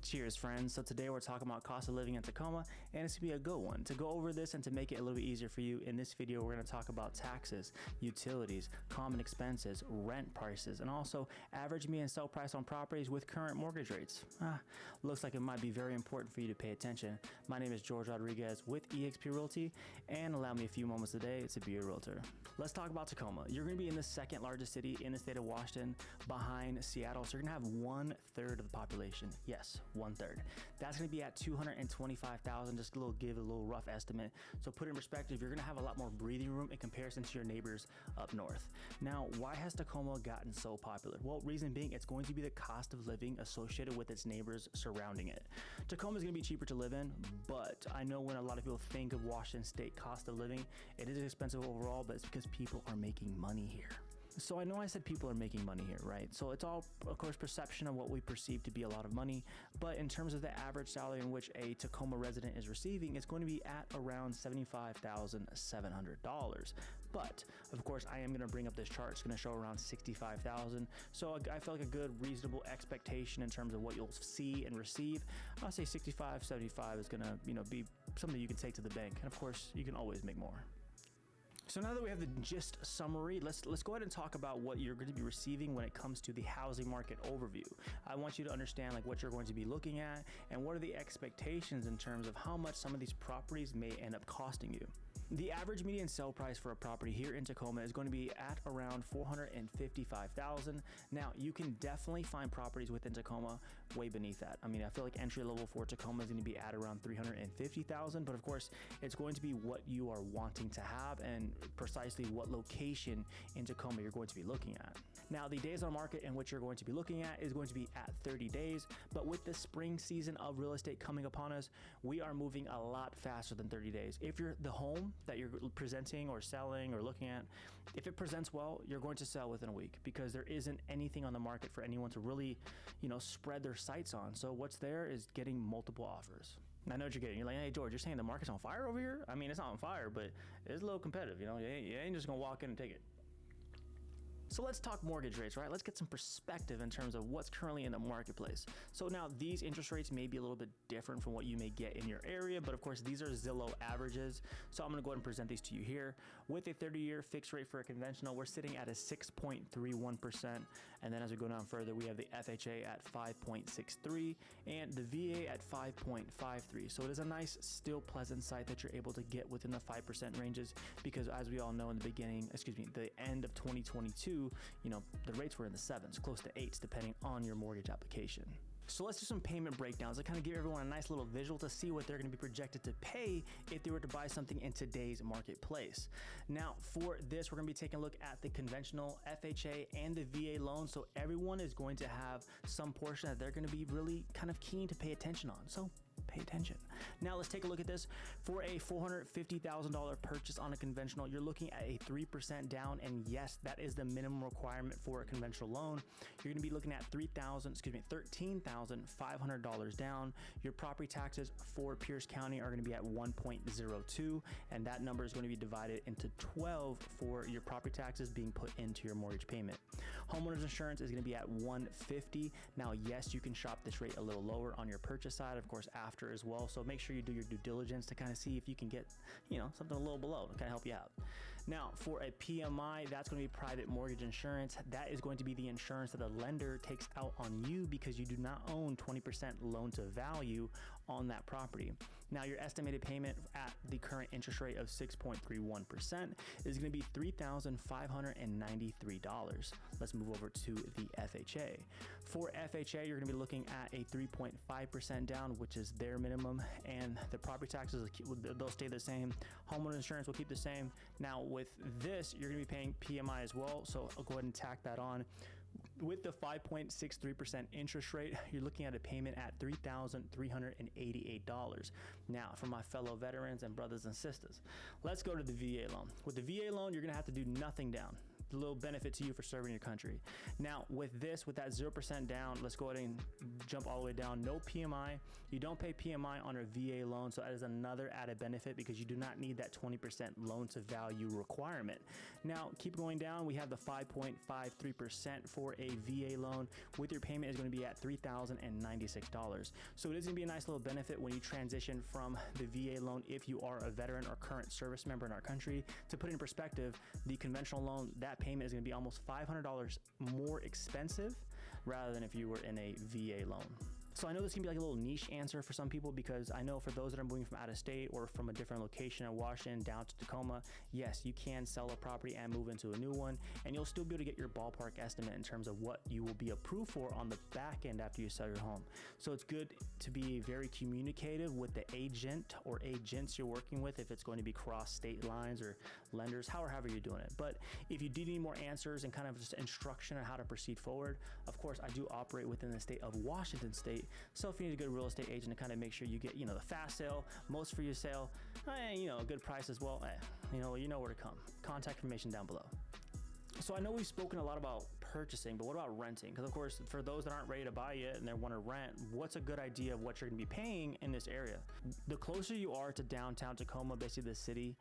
Cheers, friends. So today we're talking about cost of living in Tacoma, and it's gonna be a good one. To go over this and to make it a little bit easier for you, in this video we're gonna talk about taxes, utilities, common expenses, rent prices, and also average median sell price on properties with current mortgage rates. Looks like it might be very important for you to pay attention. My name is George Rodriguez with eXp Realty, and allow me a few moments today to be a realtor. Let's talk about Tacoma. You're gonna be in the second largest city in the state of Washington, behind Seattle. So you're gonna have 1/3 of the population. Yes, 1/3. That's gonna be at 225,000. Just a little rough estimate. So put it in perspective, you're gonna have a lot more breathing room in comparison to your neighbors up north. Now, why has Tacoma gotten so popular? Well, reason being, it's going to be the cost of living associated with its neighbors surrounding it. Tacoma is gonna be cheaper to live in, but I know when a lot of people think of Washington State cost of living, it is expensive overall, but it's because people are making money here. So I know I said people are making money here, right? So it's all, of course, perception of what we perceive to be a lot of money. But in terms of the average salary in which a Tacoma resident is receiving, it's going to be at around $75,700. But of course, I am going to bring up this chart. It's going to show around 65,000. So I feel like a good, reasonable expectation in terms of what you'll see and receive. I'll say 65, 75 is going to, be something you can take to the bank. And of course, you can always make more. So now that we have the gist summary, let's go ahead and talk about what you're going to be receiving when it comes to the housing market overview. I want you to understand what you're going to be looking at and what are the expectations in terms of how much some of these properties may end up costing you. The average median sell price for a property here in Tacoma is going to be at around $455,000. Now, you can definitely find properties within Tacoma way beneath that. I mean, I feel like entry level for Tacoma is going to be at around $350,000, but of course, it's going to be what you are wanting to have and precisely what location in Tacoma you're going to be looking at. Now, the days on market in which you're going to be looking at is going to be at 30 days, but with the spring season of real estate coming upon us, we are moving a lot faster than 30 days. If you're the home that you're presenting or selling or looking at, if it presents well, you're going to sell within a week because there isn't anything on the market for anyone to really, spread their sights on. So what's there is getting multiple offers. I know what you're getting. You're like, hey, George, you're saying the market's on fire over here? I mean, it's not on fire, but it's a little competitive. You ain't just gonna walk in and take it. So let's talk mortgage rates, right? Let's get some perspective in terms of what's currently in the marketplace. So now these interest rates may be a little bit different from what you may get in your area, but of course these are Zillow averages. So I'm gonna go ahead and present these to you here. With a 30-year fixed rate for a conventional, we're sitting at a 6.31%. And then as we go down further, we have the FHA at 5.63 and the VA at 5.53. So it is a nice, still pleasant site that you're able to get within the 5% ranges, because as we all know in the end of 2022, the rates were in the 7s, close to 8s, depending on your mortgage application. So let's do some payment breakdowns to kind of give everyone a nice little visual to see what they're going to be projected to pay if they were to buy something in today's marketplace. Now, for this, we're going to be taking a look at the conventional FHA and the VA loan. So everyone is going to have some portion that they're going to be really kind of keen to pay attention on. So pay attention. Now let's take a look at this. For a $450,000 purchase on a conventional, you're looking at a 3% down, and yes, that is the minimum requirement for a conventional loan. You're going to be looking at $13,500 down. Your property taxes for Pierce County are going to be at 1.02, and that number is going to be divided into 12 for your property taxes being put into your mortgage payment. Homeowners insurance is going to be at $150. Now, yes, you can shop this rate a little lower on your purchase side, of course, after as well. So make sure you do your due diligence to kind of see if you can get, something a little below to kind of help you out. Now, for a PMI, that's going to be private mortgage insurance. That is going to be the insurance that the lender takes out on you because you do not own 20% loan to value on that property. Now, your estimated payment at the current interest rate of 6.31% is going to be $3,593. Let's move over to the FHA. For FHA, you're going to be looking at a 3.5% down, which is their minimum, and the property taxes, they'll stay the same. Homeowner insurance will keep the same. Now with this, you're going to be paying PMI as well, so I'll go ahead and tack that on. With the 5.63% interest rate, you're looking at a payment at $3,388. Now, for my fellow veterans and brothers and sisters, let's go to the VA loan. With the VA loan, you're going to have to do nothing down. little benefit to you for serving your country. Now with that 0% down, let's go ahead and jump all the way down. No PMI. You don't pay PMI on a VA loan, so that is another added benefit because you do not need that 20% loan to value requirement. Now keep going down. We have the 5.53% for a VA loan with your payment is going to be at $3,096. So it is going to be a nice little benefit when you transition from the VA loan if you are a veteran or current service member in our country. To put it in perspective, the conventional loan, that payment is going to be almost $500 more expensive rather than if you were in a VA loan. So I know this can be like a little niche answer for some people, because I know for those that are moving from out of state or from a different location in Washington down to Tacoma, yes, you can sell a property and move into a new one, and you'll still be able to get your ballpark estimate in terms of what you will be approved for on the back end after you sell your home. So it's good to be very communicative with the agent or agents you're working with, if it's going to be cross state lines or lenders, however you're doing it. But if you do need more answers and kind of just instruction on how to proceed forward, of course, I do operate within the state of Washington State. So if you need a good real estate agent to kind of make sure you get, the fast sale, most for your sale, a good price as well, you know where to come. Contact information down below. So I know we've spoken a lot about purchasing, but what about renting? Because of course, for those that aren't ready to buy yet and they want to rent, what's a good idea of what you're going to be paying in this area? The closer you are to downtown Tacoma, basically the city,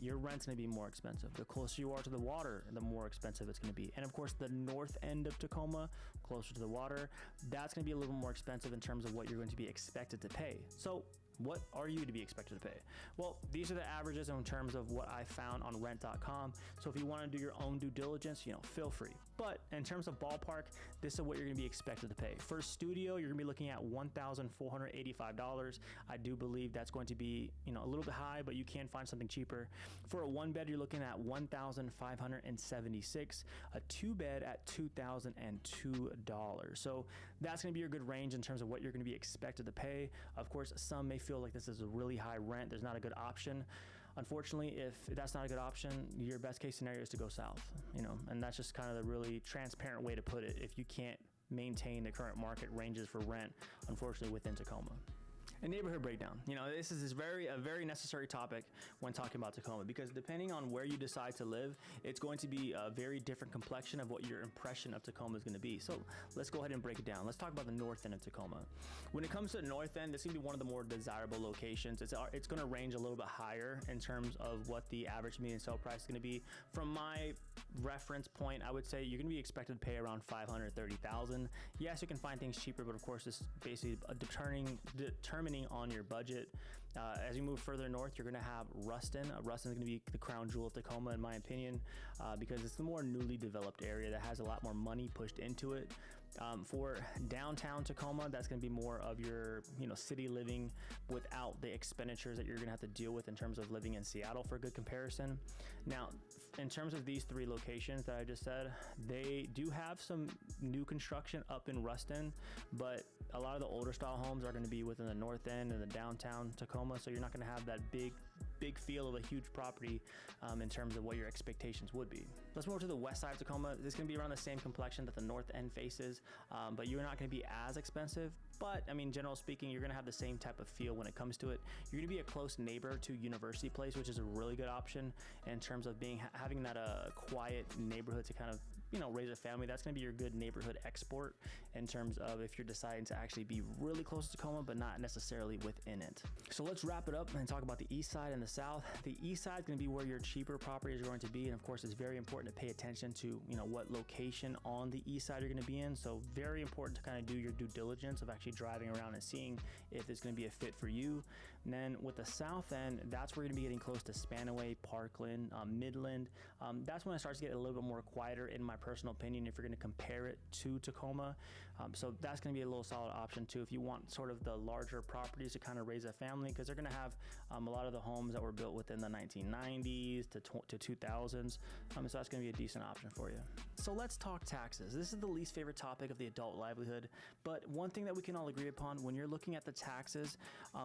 your rent's going to be more expensive. The closer you are to the water, the more expensive it's going to be. And of course, the north end of Tacoma, closer to the water, that's going to be a little more expensive in terms of what you're going to be expected to pay. So what are you to be expected to pay? Well, these are the averages in terms of what I found on rent.com. So if you want to do your own due diligence, feel free. But in terms of ballpark, this is what you're going to be expected to pay. For a studio, you're going to be looking at $1,485. I do believe that's going to be, a little bit high, but you can find something cheaper. For a one bed, you're looking at $1,576. A two bed at $2,002. So that's going to be your good range in terms of what you're going to be expected to pay. Of course, some may feel like this is a really high rent, there's not a good option. Unfortunately, if that's not a good option, your best case scenario is to go south, and that's just kind of the really transparent way to put it if you can't maintain the current market ranges for rent, unfortunately, within Tacoma. And neighborhood breakdown. This is a very necessary topic when talking about Tacoma, because depending on where you decide to live, it's going to be a very different complexion of what your impression of Tacoma is going to be. So let's go ahead and break it down. Let's talk about the north end of Tacoma. When it comes to the north end, this is going to be one of the more desirable locations. It's going to range a little bit higher in terms of what the average median sale price is going to be. From my reference point, I would say you're going to be expected to pay around $530,000. Yes, you can find things cheaper, but of course, it's basically determining on your budget. As you move further north, you're going to have Ruston. Ruston is going to be the crown jewel of Tacoma, in my opinion, because it's the more newly developed area that has a lot more money pushed into it. For downtown Tacoma, that's going to be more of your, city living without the expenditures that you're going to have to deal with in terms of living in Seattle, for a good comparison. Now, in terms of these three locations that I just said, they do have some new construction up in Ruston, but a lot of the older style homes are going to be within the north end and the downtown Tacoma, so you're not going to have that big feel of a huge property in terms of what your expectations would be. Let's move to the west side of Tacoma. This is going to be around the same complexion that the north end faces, but you're not going to be as expensive. But generally speaking, you're going to have the same type of feel when it comes to it. You're going to be a close neighbor to University Place, which is a really good option in terms of having that quiet neighborhood to kind of raise a family. That's going to be your good neighborhood export in terms of if you're deciding to actually be really close to Tacoma, but not necessarily within it. So let's wrap it up and talk about the east side and the south. The east side is going to be where your cheaper properties are going to be, and of course, it's very important to pay attention to what location on the east side you're going to be in. So very important to kind of do your due diligence of actually driving around and seeing if it's going to be a fit for you. And then with the south end, that's where you're going to be getting close to Spanaway, Parkland, Midland. That's when it starts to get a little bit more quieter, in my personal opinion, if you're going to compare it to Tacoma. So that's going to be a little solid option too if you want sort of the larger properties to kind of raise a family, because they're going to have a lot of the homes that were built within the 1990s to 2000s. So that's going to be a decent option for you. So let's talk taxes. This is the least favorite topic of the adult livelihood, but one thing that we can all agree upon when you're looking at the taxes,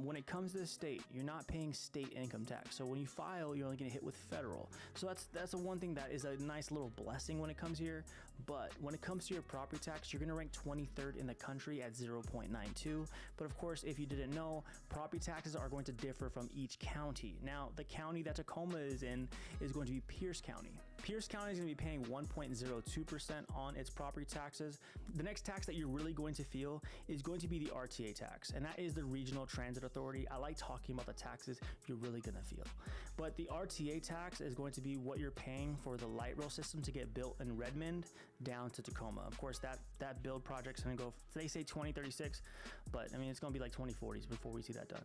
when it comes to the state, you're not paying state income tax. So when you file, you're only going to hit with federal. So that's the one thing that is a nice little blessing when it comes here. But when it comes to your property tax, you're gonna rank 23rd in the country at 0.92. But of course, if you didn't know, property taxes are going to differ from each county. Now, the county that Tacoma is in is going to be Pierce County. Pierce County is going to be paying 1.02% on its property taxes. The next tax that you're really going to feel is going to be the RTA tax, and that is the Regional Transit Authority. I like talking about the taxes you're really going to feel. But the RTA tax is going to be what you're paying for the light rail system to get built in Redmond down to Tacoma. Of course, that build project's going to go, they say 2036, but I mean, it's going to be like 2040s before we see that done.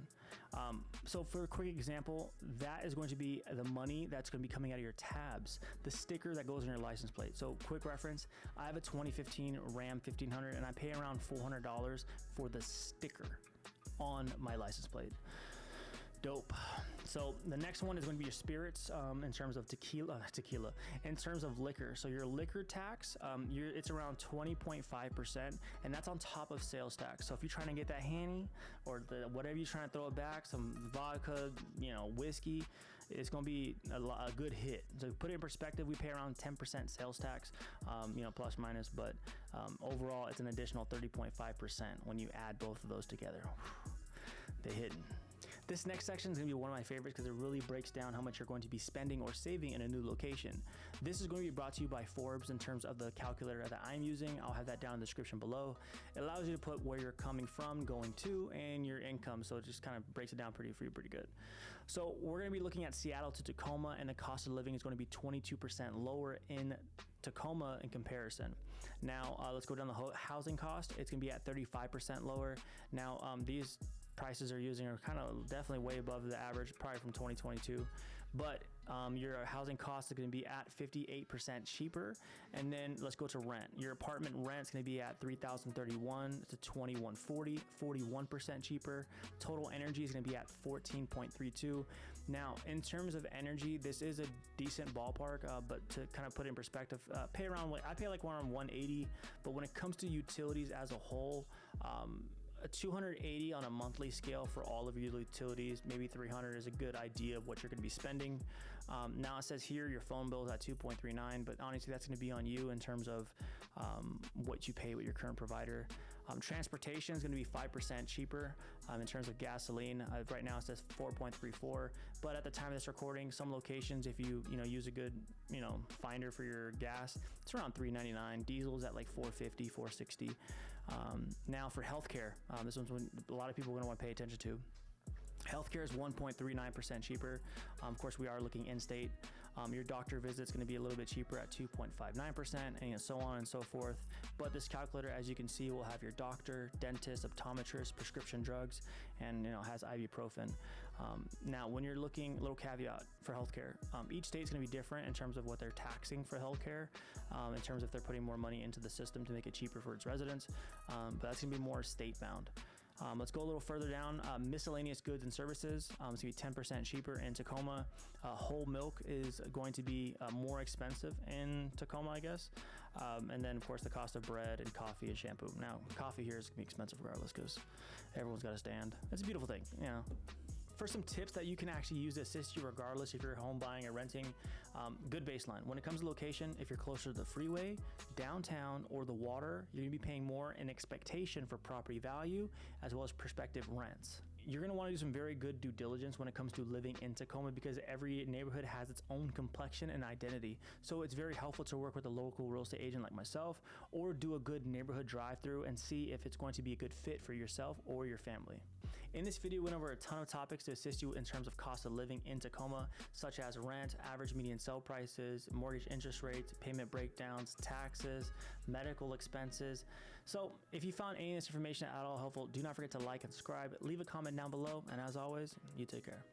So for a quick example, that is going to be the money that's going to be coming out of your tabs, the sticker that goes on your license plate. So quick reference, I have a 2015 Ram 1500 and I pay around $400 for the sticker on my license plate. Dope. So the next one is going to be your spirits in terms of tequila, in terms of liquor. So your liquor tax, it's around 20.5%, and that's on top of sales tax. So if you're trying to get that Henny or whatever you're trying to throw it back, some vodka, whiskey, it's going to be a good hit. So to put it in perspective, we pay around 10% sales tax, plus minus, but overall it's an additional 30.5% when you add both of those together. They're hidden. This next section is going to be one of my favorites because it really breaks down how much you're going to be spending or saving in a new location. This is going to be brought to you by Forbes in terms of the calculator that I'm using. I'll have that down in the description below. It allows you to put where you're coming from, going to, and your income. So it just kind of breaks it down pretty good. So we're going to be looking at Seattle to Tacoma, and the cost of living is going to be 22% lower in Tacoma in comparison. Now let's go down the housing cost. It's going to be at 35% lower. Now these prices are kind of definitely way above the average, probably from 2022, but your housing cost is going to be at 58% cheaper. And then let's go to rent. Your apartment rent is going to be at $3,031 to $2,140, 41% cheaper. Total energy is going to be at 14.32. Now, in terms of energy, this is a decent ballpark, but to kind of put it in perspective, I pay like around 180, but when it comes to utilities as a whole, a 280 on a monthly scale for all of your utilities, maybe 300 is a good idea of what you're going to be spending. Now it says here your phone bill is at 2.39, but honestly that's going to be on you in terms of what you pay with your current provider. Transportation is going to be 5% cheaper in terms of gasoline. Right now it says 4.34, but at the time of this recording, some locations, if you use a good finder for your gas, it's around $3.99. Diesel is at like $4.50, $4.60. Now for healthcare, this one's when a lot of people are going to want to pay attention to. Healthcare is 1.39% cheaper. Of course, we are looking in-state. Your doctor visit is going to be a little bit cheaper at 2.59%, and so on and so forth. But this calculator, as you can see, will have your doctor, dentist, optometrist, prescription drugs, and has ibuprofen. Now, when you're looking, a little caveat for healthcare, each state is going to be different in terms of what they're taxing for healthcare, in terms of if they're putting more money into the system to make it cheaper for its residents. But that's going to be more state-bound. Let's go a little further down. Miscellaneous goods and services, it's going to be 10% cheaper in Tacoma. Whole milk is going to be more expensive in Tacoma, I guess. And then, of course, the cost of bread and coffee and shampoo. Now, coffee here is going to be expensive regardless because everyone's got to stand. It's a beautiful thing, For some tips that you can actually use to assist you regardless if you're home buying or renting, good baseline. When it comes to location, if you're closer to the freeway, downtown, or the water, you're gonna be paying more in expectation for property value as well as prospective rents. You're going to want to do some very good due diligence when it comes to living in Tacoma because every neighborhood has its own complexion and identity. So it's very helpful to work with a local real estate agent like myself or do a good neighborhood drive-through and see if it's going to be a good fit for yourself or your family. In this video, we went over a ton of topics to assist you in terms of cost of living in Tacoma, such as rent, average median sale prices, mortgage interest rates, payment breakdowns, taxes, medical expenses. So if you found any of this information at all helpful, do not forget to like and subscribe, leave a comment down below, and as always, you take care.